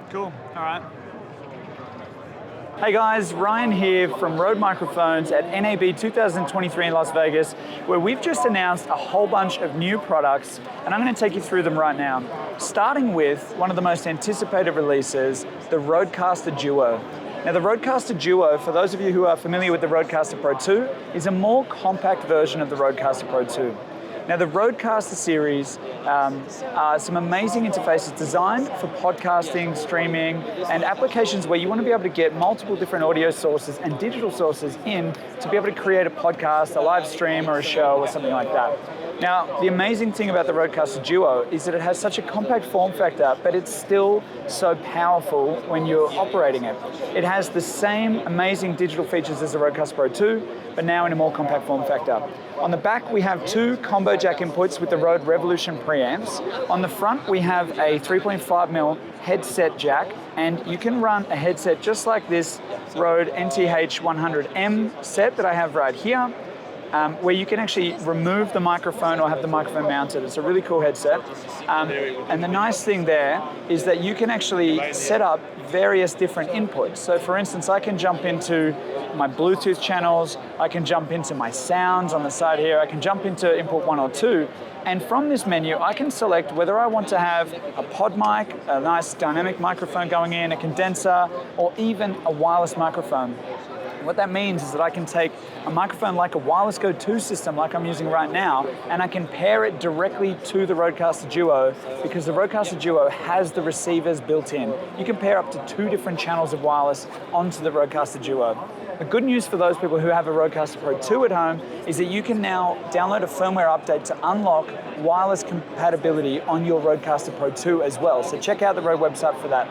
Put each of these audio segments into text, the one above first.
Cool, all right. Hey guys, Ryan here from Rode Microphones at NAB 2023 in Las Vegas, where we've just announced a whole bunch of new products, and I'm going to take you through them right now. Starting with one of the most anticipated releases, the RØDECaster Duo. Now the RodeCaster Duo, for those of you who are familiar with the RodeCaster Pro 2, is a more compact version of the RodeCaster Pro 2. Now the RodeCaster series are some amazing interfaces designed for podcasting, streaming, and applications where you want to be able to get multiple different audio sources and digital sources in to be able to create a podcast, a live stream, or a show, or something like that. Now, the amazing thing about the RodeCaster Duo is that it has such a compact form factor, but it's still so powerful when you're operating it. It has the same amazing digital features as the RodeCaster Pro 2, but now in a more compact form factor. On the back, we have two combo jack inputs with the Rode Revolution preamps. On the front, we have a 3.5mm headset jack, and you can run a headset just like this Rode NTH100M set that I have right here, where you can actually remove the microphone or have the microphone mounted. It's a really cool headset. And the nice thing there is that you can actually set up various different inputs. So for instance, I can jump into my Bluetooth channels, I can jump into my sounds on the side here, I can jump into input 1 or 2, and from this menu, I can select whether I want to have a PodMic, a nice dynamic microphone going in, a condenser, or even a wireless microphone. What that means is that I can take a microphone like a Wireless Go 2 system like I'm using right now, and I can pair it directly to the RodeCaster Duo, because the RodeCaster Duo has the receivers built in. You can pair up to 2 different channels of wireless onto the RodeCaster Duo. The good news for those people who have a RodeCaster Pro 2 at home is that you can now download a firmware update to unlock wireless compatibility on your RodeCaster Pro 2 as well. So check out the Rode website for that.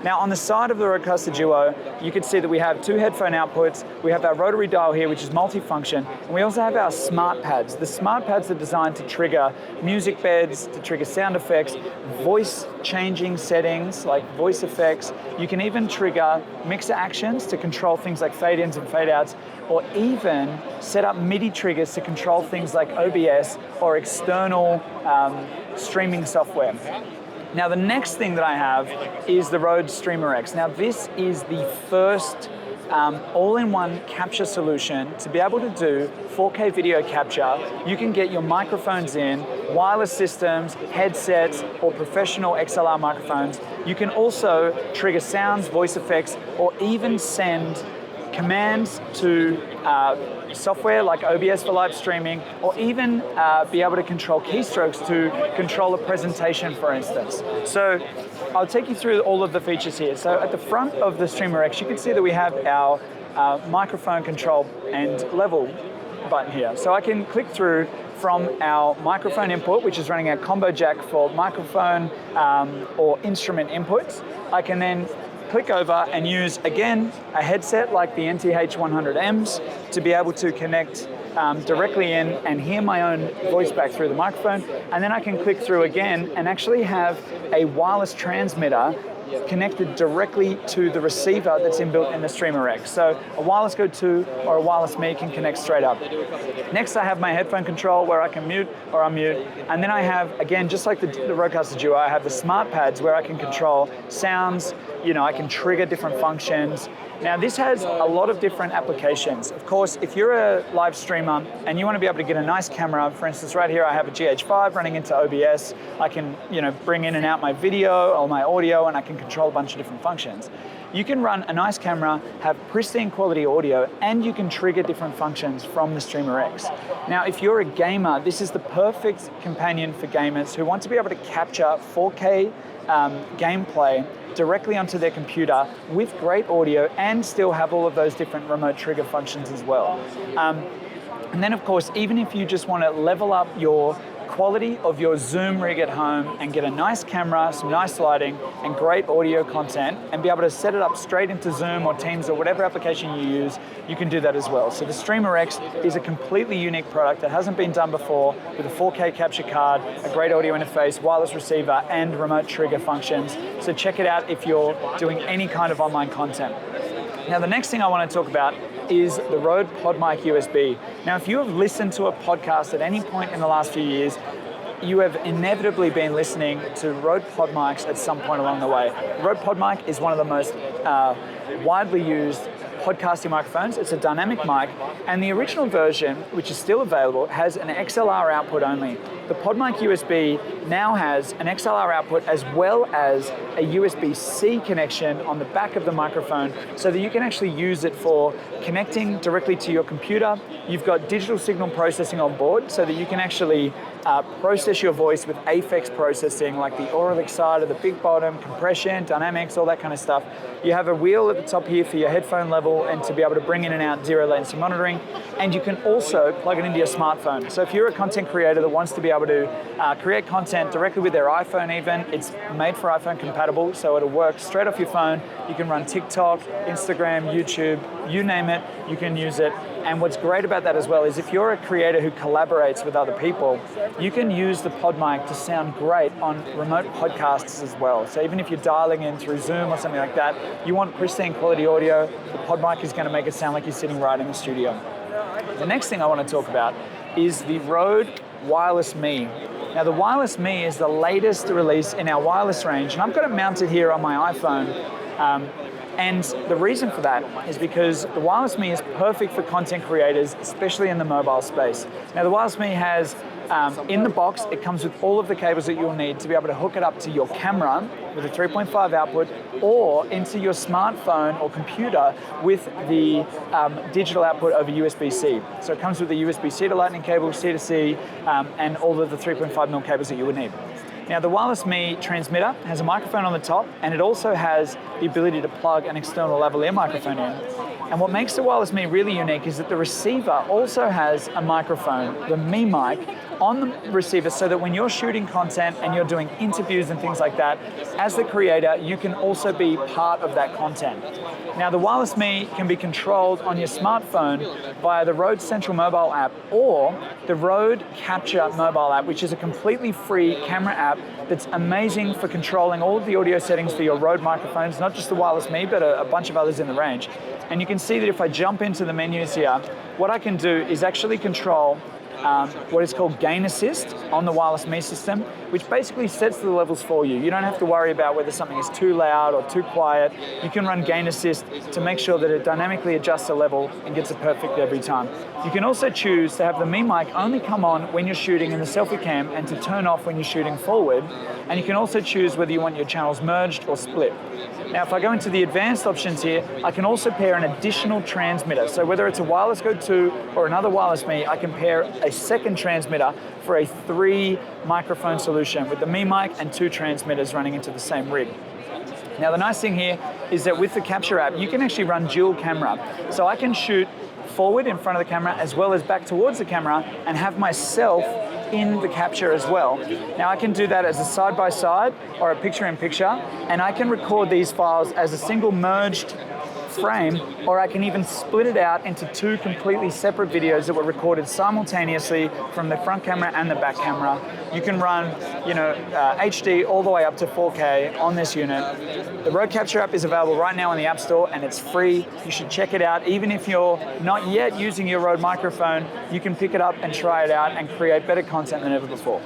Now on the side of the RodeCaster Duo, you can see that we have 2 headphone outputs, we have our rotary dial here, which is multifunction, and we also have our smart pads. The smart pads are designed to trigger music beds, to trigger sound effects, voice changing settings like voice effects. You can even trigger mixer actions to control things like fade-ins and fade-outs, or even set up MIDI triggers to control things like OBS or external streaming software. Now the next thing that I have is the Rode Streamer X. Now this is the first all-in-one capture solution to be able to do 4K video capture. You can get your microphones in, wireless systems, headsets, or professional XLR microphones. You can also trigger sounds, voice effects, or even send commands to software like OBS for live streaming, or even be able to control keystrokes to control a presentation, for instance. So I'll take you through all of the features here. So at the front of the Streamer X, you can see that we have our microphone control and level button here. So I can click through from our microphone input, which is running our combo jack for microphone or instrument inputs. I can then click over and use, again, a headset like the NTH100Ms to be able to connect directly in and hear my own voice back through the microphone. And then I can click through again and actually have a wireless transmitter connected directly to the receiver that's inbuilt in the Streamer X. So a Wireless Go 2 or a Wireless Me can connect straight up. Next, I have my headphone control where I can mute or unmute. And then I have, again, just like the RodeCaster Duo, I have the smart pads where I can control sounds, I can trigger different functions. Now this has a lot of different applications. Of course, if you're a live streamer and you want to be able to get a nice camera, for instance, right here I have a GH5 running into OBS. I can, bring in and out my video or my audio, and I can control a bunch of different functions. You can run a nice camera, have pristine quality audio, and you can trigger different functions from the Streamer X. Now, if you're a gamer, this is the perfect companion for gamers who want to be able to capture 4K gameplay directly onto their computer with great audio and still have all of those different remote trigger functions as well. And then of course, even if you just want to level up your quality of your Zoom rig at home and get a nice camera, some nice lighting, and great audio content, and be able to set it up straight into Zoom or Teams or whatever application you use, you can do that as well. So the Streamer X is a completely unique product that hasn't been done before, with a 4K capture card, a great audio interface, wireless receiver, and remote trigger functions. So check it out if you're doing any kind of online content. Now the next thing I want to talk about is the Rode PodMic USB. Now if you have listened to a podcast at any point in the last few years, you have inevitably been listening to Rode PodMics at some point along the way. Rode PodMic is one of the most widely used podcasting microphones. It's a dynamic mic, and the original version, which is still available, has an XLR output only. The PodMic USB now has an XLR output as well as a USB-C connection on the back of the microphone so that you can actually use it for connecting directly to your computer. You've got digital signal processing on board so that you can actually process your voice with affix processing like the RØDECaster, the big bottom, compression, dynamics, all that kind of stuff. You have a wheel at the top here for your headphone level and to be able to bring in and out zero latency monitoring. And you can also plug it into your smartphone. So if you're a content creator that wants to be able to create content directly with their iPhone even, it's made for iPhone compatible, so it'll work straight off your phone. You can run TikTok, Instagram, YouTube, you name it, you can use it. And what's great about that as well is if you're a creator who collaborates with other people, you can use the PodMic to sound great on remote podcasts as well. So even if you're dialing in through Zoom or something like that, you want pristine quality audio, the PodMic is going to make it sound like you're sitting right in the studio. The next thing I want to talk about is the Rode Wireless Me. Now the Wireless Me is the latest release in our wireless range, and I've got it mounted here on my iPhone. And the reason for that is because the Wireless Me is perfect for content creators, especially in the mobile space. Now the Wireless Me has, in the box, it comes with all of the cables that you'll need to be able to hook it up to your camera with a 3.5 output or into your smartphone or computer with the digital output over USB-C. So it comes with the USB-C to Lightning cable, C to C, and all of the 3.5mm cables that you would need. Now the Wireless Me transmitter has a microphone on the top, and it also has the ability to plug an external lavalier microphone in. And what makes the Wireless Me really unique is that the receiver also has a microphone, the Me Mic, on the receiver so that when you're shooting content and you're doing interviews and things like that, as the creator, you can also be part of that content. Now the Wireless Me can be controlled on your smartphone via the Rode Central mobile app or the RØDECaster mobile app, which is a completely free camera app that's amazing for controlling all of the audio settings for your Rode microphones, not just the Wireless Me, but a bunch of others in the range. And you can see that if I jump into the menus here, what I can do is actually control what is called gain assist on the Wireless Me system, which basically sets the levels for you. You don't have to worry about whether something is too loud or too quiet. You can run gain assist to make sure that it dynamically adjusts the level and gets it perfect every time. You can also choose to have the Me Mic only come on when you're shooting in the selfie cam and to turn off when you're shooting forward. And you can also choose whether you want your channels merged or split. Now, if I go into the advanced options here, I can also pair an additional transmitter. So whether it's a Wireless Go 2 or another Wireless Me, I can pair a second transmitter for a 3 microphone solution with the Me Mic and 2 transmitters running into the same rig. Now, the nice thing here is that with the Capture app, you can actually run dual camera. So I can shoot forward in front of the camera as well as back towards the camera and have myself in the capture as well. Now I can do that as a side-by-side or a picture-in-picture, and I can record these files as a single merged frame, or I can even split it out into 2 completely separate videos that were recorded simultaneously from the front camera and the back camera. You can run, HD all the way up to 4K on this unit. The RØDECaster app is available right now in the App Store, and it's free. You should check it out. Even if you're not yet using your Rode microphone, you can pick it up and try it out and create better content than ever before.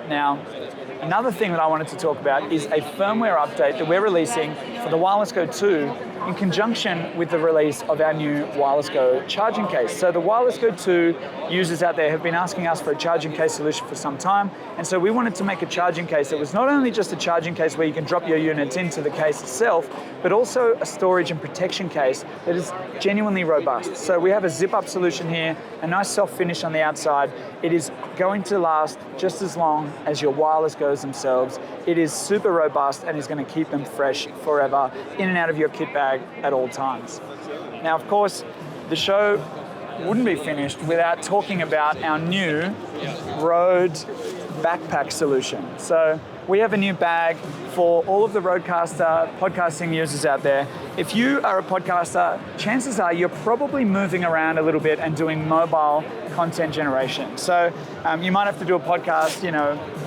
Now, another thing that I wanted to talk about is a firmware update that we're releasing for the Wireless Go 2 in conjunction with the release of our new Wireless Go charging case. So the Wireless Go 2 users out there have been asking us for a charging case solution for some time, and so we wanted to make a charging case that was not only just a charging case where you can drop your units into the case itself, but also a storage and protection case that is genuinely robust. So we have a zip-up solution here, a nice soft finish on the outside. It is going to last just as long as your wireless Go's themselves. It is super robust and is going to keep them fresh forever in and out of your kit bag at all times. Now, of course, the show wouldn't be finished without talking about our new Rode backpack solution. So we have a new bag for all of the RØDECaster podcasting users out there. If you are a podcaster, chances are you're probably moving around a little bit and doing mobile content generation. So you might have to do a podcast,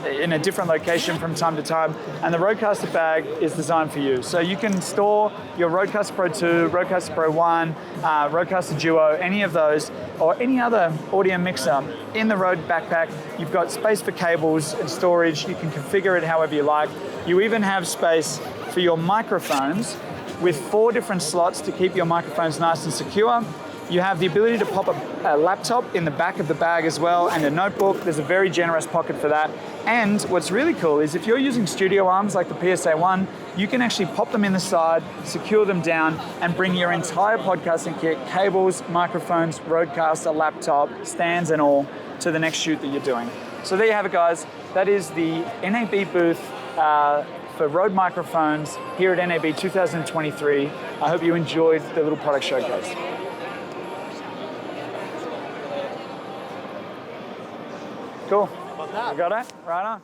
in a different location from time to time, and the RØDECaster bag is designed for you. So you can store your RODECaster Pro 2, RODECaster Pro 1, RodeCaster Duo, any of those, or any other audio mixer in the Rode backpack. You've got space for cables and storage. You can configure it however you like. You even have space for your microphones with 4 different slots to keep your microphones nice and secure. You have the ability to pop a laptop in the back of the bag as well, and a notebook. There's a very generous pocket for that. And what's really cool is if you're using studio arms like the PSA-1, you can actually pop them in the side, secure them down, and bring your entire podcasting kit, cables, microphones, RODECaster, laptop, stands and all, to the next shoot that you're doing. So there you have it, guys. That is the NAB booth for Rode microphones here at NAB 2023. I hope you enjoyed the little product showcase. Cool. You got it? Right on.